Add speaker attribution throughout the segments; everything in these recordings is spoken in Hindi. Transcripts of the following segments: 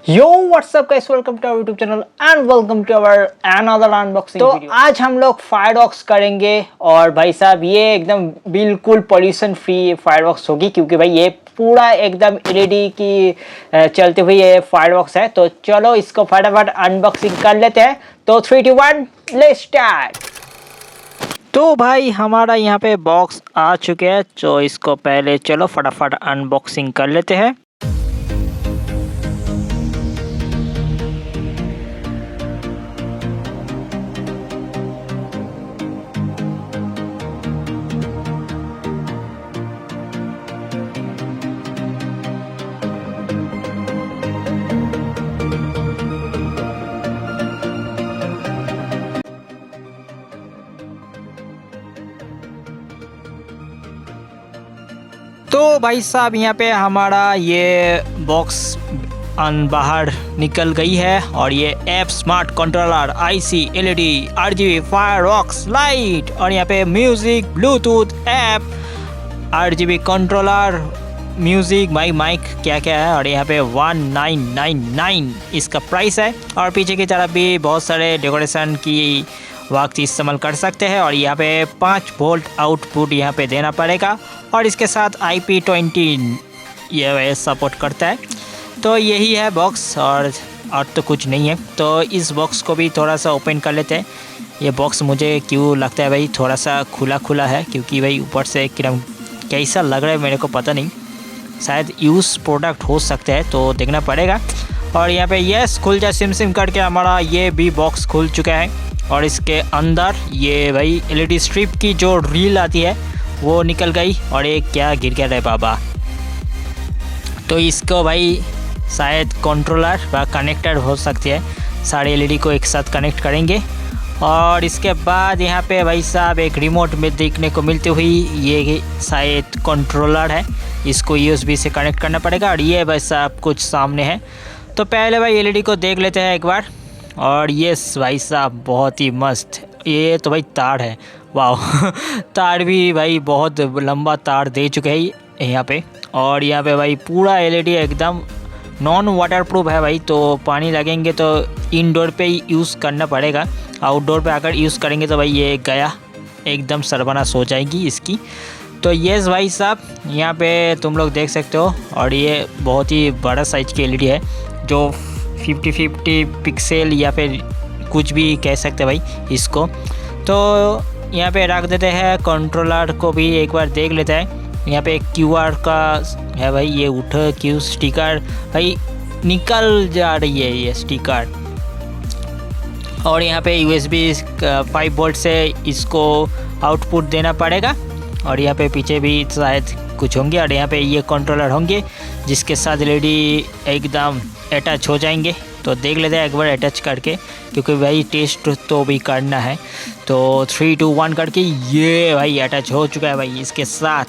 Speaker 1: Yo what's up guys, welcome to our YouTube channel and welcome to our another unboxing video. आज हम लोग फायरवॉक्स करेंगे और भाई साहब ये एकदम बिल्कुल पॉल्यूशन फ्री फायरवॉक्स होगी, क्योंकि भाई ये पूरा एकदम एलईडी की चलते हुए ये फायरवॉक्स है। तो चलो इसको फटाफट अनबॉक्सिंग कर लेते हैं। तो 3 2 1 लेट्स स्टार्ट। तो भाई हमारा यहाँ पे बॉक्स आ चुके हैं, तो इसको पहले चलो फटाफट अनबॉक्सिंग कर लेते हैं। तो भाई साहब यहाँ पे हमारा ये बॉक्स बाहर निकल गई है और ये app smart controller IC LED RGB fireworks light और यहाँ पे music bluetooth app RGB controller music mic क्या क्या है, और यहाँ पे 1999 इसका प्राइस है। और पीछे की तरफ भी बहुत सारे डेकोरेशन की वक्त इस्तेमाल कर सकते हैं। और यहाँ पे 5 वोल्ट आउटपुट यहाँ पे देना पड़ेगा और इसके साथ IP20 ये सपोर्ट करता है। तो यही है बॉक्स और तो कुछ नहीं है। तो इस बॉक्स को भी थोड़ा सा ओपन कर लेते हैं। ये बॉक्स मुझे क्यों लगता है भाई थोड़ा सा खुला खुला है, क्योंकि भाई ऊपर से एकदम कैसा लग रहा है मेरे को पता नहीं, शायद यूज़ प्रोडक्ट हो सकता है, तो देखना पड़ेगा। और यहाँ पे यस खुल जा सिम सिम करके हमारा ये भी बॉक्स खुल चुका है। और इसके अंदर ये भाई एलईडी स्ट्रिप की जो रील आती है वो निकल गई। और ये क्या गिर गया रे बाबा। तो इसको भाई शायद कंट्रोलर व कनेक्टर हो सकती है, सारे एलईडी को एक साथ कनेक्ट करेंगे। और इसके बाद यहाँ पे भाई साहब एक रिमोट में देखने को मिलती हुई ये शायद कंट्रोलर है, इसको यूएसबी से कनेक्ट करना पड़ेगा। और ये भाई साहब कुछ सामने है। तो पहले भाई एलईडी को देख लेते हैं एक बार। और ये भाई साहब बहुत ही मस्त, ये तो भाई तार है, वाह तार भी भाई बहुत लंबा तार दे चुके हैं यहाँ पे। और यहाँ पे भाई पूरा एलईडी एकदम नॉन वाटरप्रूफ है भाई, तो पानी लगेंगे तो इनडोर पे ही यूज़ करना पड़ेगा, आउटडोर पे अगर यूज़ करेंगे तो भाई ये गया एकदम सर्वनाश हो जाएगी इसकी। तो यस भाई साहब यहाँ पे तुम लोग देख सकते हो। और ये बहुत ही बड़ा साइज की एलईडी है जो 50-50 पिक्सल या फिर कुछ भी कह सकते हैं भाई इसको। तो यहाँ पे रख देते हैं। कंट्रोलर को भी एक बार देख लेते हैं। यहाँ पे क्यूआर का है भाई, ये उठ क्यू स्टिकर भाई निकल जा रही है ये स्टिकर। और यहाँ पे USB 5 वोल्ट से इसको आउटपुट देना पड़ेगा। और यहाँ पे पीछे भी शायद कुछ होंगे। और यहाँ पे ये कंट्रोलर होंगे जिसके साथ एलईडी एकदम अटैच हो जाएंगे। तो देख लेते हैं एक बार अटैच करके, क्योंकि भाई टेस्ट तो भी करना है। तो 3 2 1 करके ये भाई अटैच हो चुका है भाई इसके साथ,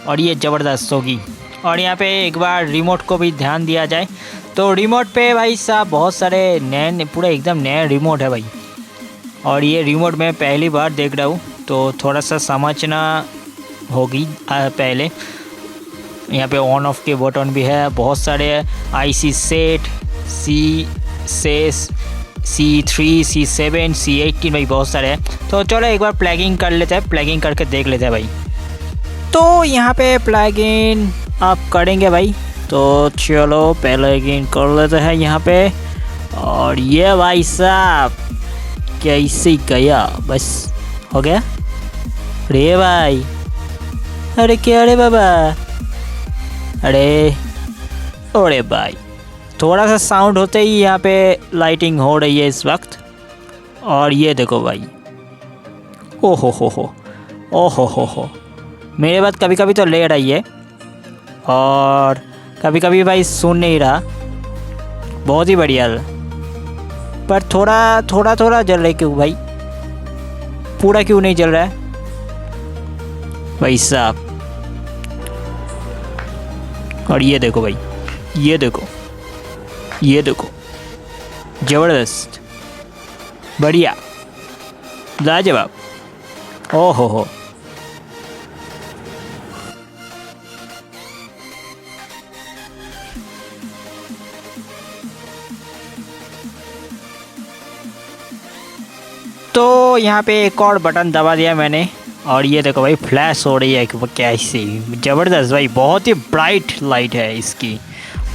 Speaker 1: और ये ज़बरदस्त होगी। और यहाँ पे एक बार रिमोट को भी ध्यान दिया जाए तो रिमोट पे भाई साहब बहुत सारे नए पूरा एकदम नया रिमोट है भाई। और ये रिमोट मैं पहली बार देख रहा हूँ, तो थोड़ा सा समझना होगी पहले। यहाँ पे ऑन ऑफ के बटन भी है, बहुत सारे IC set C3 C7 C18 भाई बहुत सारे हैं। तो चलो एक बार प्लगिंग कर लेते हैं, प्लगिंग करके देख लेते हैं भाई। तो यहाँ पे प्लगिंग आप करेंगे भाई, तो चलो प्लगिंग कर लेते हैं यहाँ पे। और ये भाई साहब कैसे गया, बस हो गया रे भाई। अरे क्या रे बाबा, अरे भाई थोड़ा सा साउंड होते ही यहाँ पे लाइटिंग हो रही है इस वक्त। और ये देखो भाई, ओहो हो, मेरे बात कभी कभी तो ले रही है और कभी कभी भाई सुन नहीं रहा। बहुत ही बढ़िया, पर थोड़ा जल रहा है क्यों भाई, पूरा क्यों नहीं जल रहा है भाई साहब। और ये देखो भाई, ये देखो ज़बरदस्त, बढ़िया, लाजवाब, ओहो हो। तो यहाँ पे एक और बटन दबा दिया मैंने और ये देखो भाई फ्लैश हो रही है कैसी ज़बरदस्त भाई, बहुत ही ब्राइट लाइट है इसकी।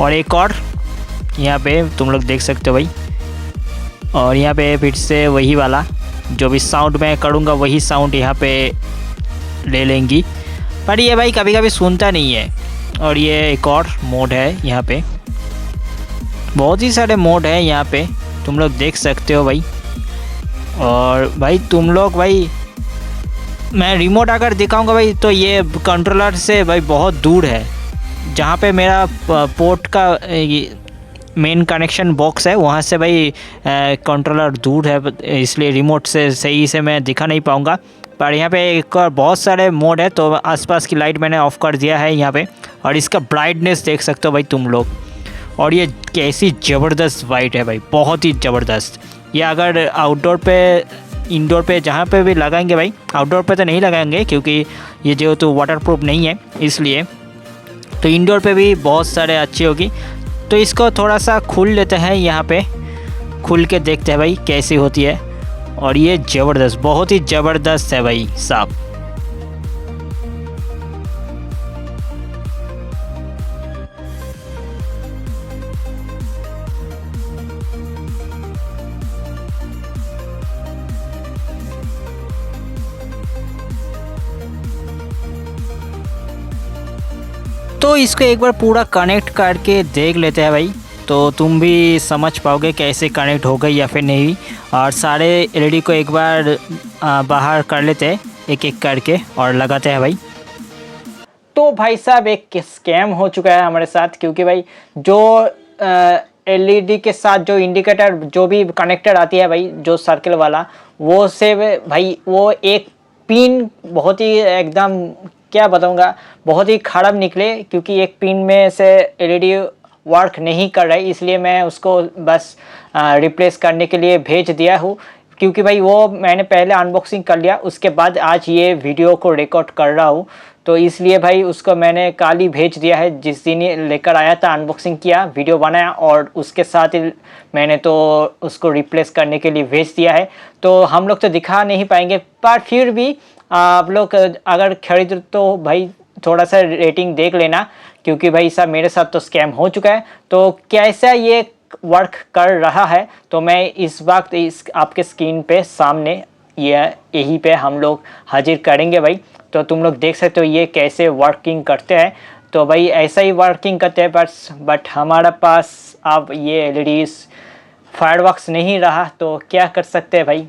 Speaker 1: और एक और यहाँ पे तुम लोग देख सकते हो भाई, और यहाँ पे फिर से वही वाला जो भी साउंड मैं करूँगा वही साउंड यहाँ पे ले लेंगी, पर ये भाई कभी कभी सुनता नहीं है। और ये एक और मोड है, यहाँ पे बहुत ही सारे मोड है यहाँ पे तुम लोग देख सकते हो भाई। और भाई तुम लोग भाई, मैं रिमोट अगर दिखाऊंगा भाई तो ये कंट्रोलर से भाई बहुत दूर है, जहाँ पे मेरा पोर्ट का मेन कनेक्शन बॉक्स है वहाँ से भाई कंट्रोलर दूर है, इसलिए रिमोट से सही से मैं दिखा नहीं पाऊँगा। पर यहाँ पे एक और बहुत सारे मोड है, तो आसपास की लाइट मैंने ऑफ़ कर दिया है यहाँ पे। और इसका ब्राइटनेस देख सकते हो भाई तुम लोग, और ये कैसी ज़बरदस्त वाइट है भाई, बहुत ही ज़बरदस्त। ये अगर आउटडोर पे इंडोर पे जहाँ पे भी लगाएंगे भाई, आउटडोर पे तो नहीं लगाएंगे क्योंकि ये जो तो वाटरप्रूफ नहीं है इसलिए, तो इंडोर पे भी बहुत सारे अच्छी होगी। तो इसको थोड़ा सा खोल लेते हैं, यहाँ पे खुल के देखते हैं भाई कैसी होती है। और ये ज़बरदस्त, बहुत ही ज़बरदस्त है भाई साहब। तो इसको एक बार पूरा कनेक्ट करके देख लेते हैं भाई, तो तुम भी समझ पाओगे कैसे कनेक्ट हो गई या फिर नहीं। और सारे एलईडी को एक बार बाहर कर लेते हैं एक एक करके और लगाते हैं भाई। तो भाई साहब एक स्कैम हो चुका है हमारे साथ, क्योंकि भाई जो एलईडी के साथ जो इंडिकेटर जो भी कनेक्टर आती है भाई, जो सर्कल वाला, वो से भाई वो एक पिन बहुत ही एकदम क्या बताऊंगा, बहुत ही ख़राब निकले, क्योंकि एक पिन में से एलईडी वर्क नहीं कर रहा है, इसलिए मैं उसको बस रिप्लेस करने के लिए भेज दिया हूँ। क्योंकि भाई वो मैंने पहले अनबॉक्सिंग कर लिया, उसके बाद आज ये वीडियो को रिकॉर्ड कर रहा हूँ, तो इसलिए भाई उसको मैंने कल ही भेज दिया है। जिस दिन ये लेकर आया था अनबॉक्सिंग किया, वीडियो बनाया और उसके साथ ही मैंने तो उसको रिप्लेस करने के लिए भेज दिया है। तो हम लोग तो दिखा नहीं पाएंगे, पर फिर भी आप लोग अगर खरीद तो भाई थोड़ा सा रेटिंग देख लेना, क्योंकि भाई साहब मेरे साथ तो स्कैम हो चुका है। तो कैसा ये वर्क कर रहा है तो मैं इस वक्त इस आपके स्क्रीन पे सामने यही पे हम लोग हाजिर करेंगे भाई। तो तुम लोग देख सकते हो ये कैसे वर्किंग करते हैं। तो भाई ऐसा ही वर्किंग करते हैं, बट हमारा पास अब ये एलईडीज फायरवर्क्स नहीं रहा, तो क्या कर सकते हैं भाई,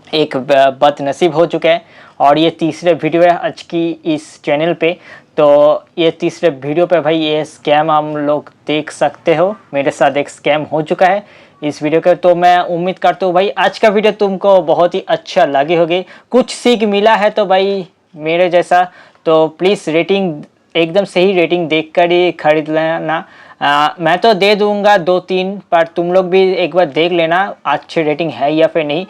Speaker 1: एक बदनसीब हो चुका है। और ये तीसरे वीडियो है आज की इस चैनल पे, तो ये तीसरे वीडियो पे भाई ये स्कैम हम लोग देख सकते हो, मेरे साथ एक स्कैम हो चुका है इस वीडियो के। तो मैं उम्मीद करता हूँ भाई आज का वीडियो तुमको बहुत ही अच्छा लगे होगी, कुछ सीख मिला है तो भाई मेरे जैसा, तो प्लीज़ रेटिंग एकदम सही रेटिंग देख कर ही खरीद लेना। मैं तो दे दूँगा 2-3, पर तुम लोग भी एक बार देख लेना अच्छी रेटिंग है या फिर नहीं।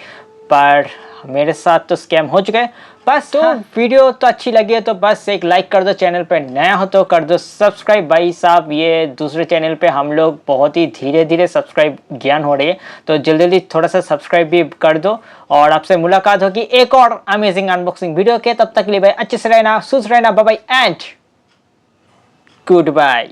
Speaker 1: पर मेरे साथ तो स्कैम हो चुका है बस। तो वीडियो तो अच्छी लगी है तो बस एक लाइक कर दो, चैनल पे नया हो तो कर दो सब्सक्राइब। भाई साहब ये दूसरे चैनल पे हम लोग बहुत ही धीरे धीरे सब्सक्राइब ज्ञान हो रही है, तो जल्दी जल्दी थोड़ा सा सब्सक्राइब भी कर दो। और आपसे मुलाकात होगी एक और अमेजिंग अनबॉक्सिंग वीडियो के, तब तक के लिए भाई अच्छे से रहना, सुस्त रहना, bye bye and good bye.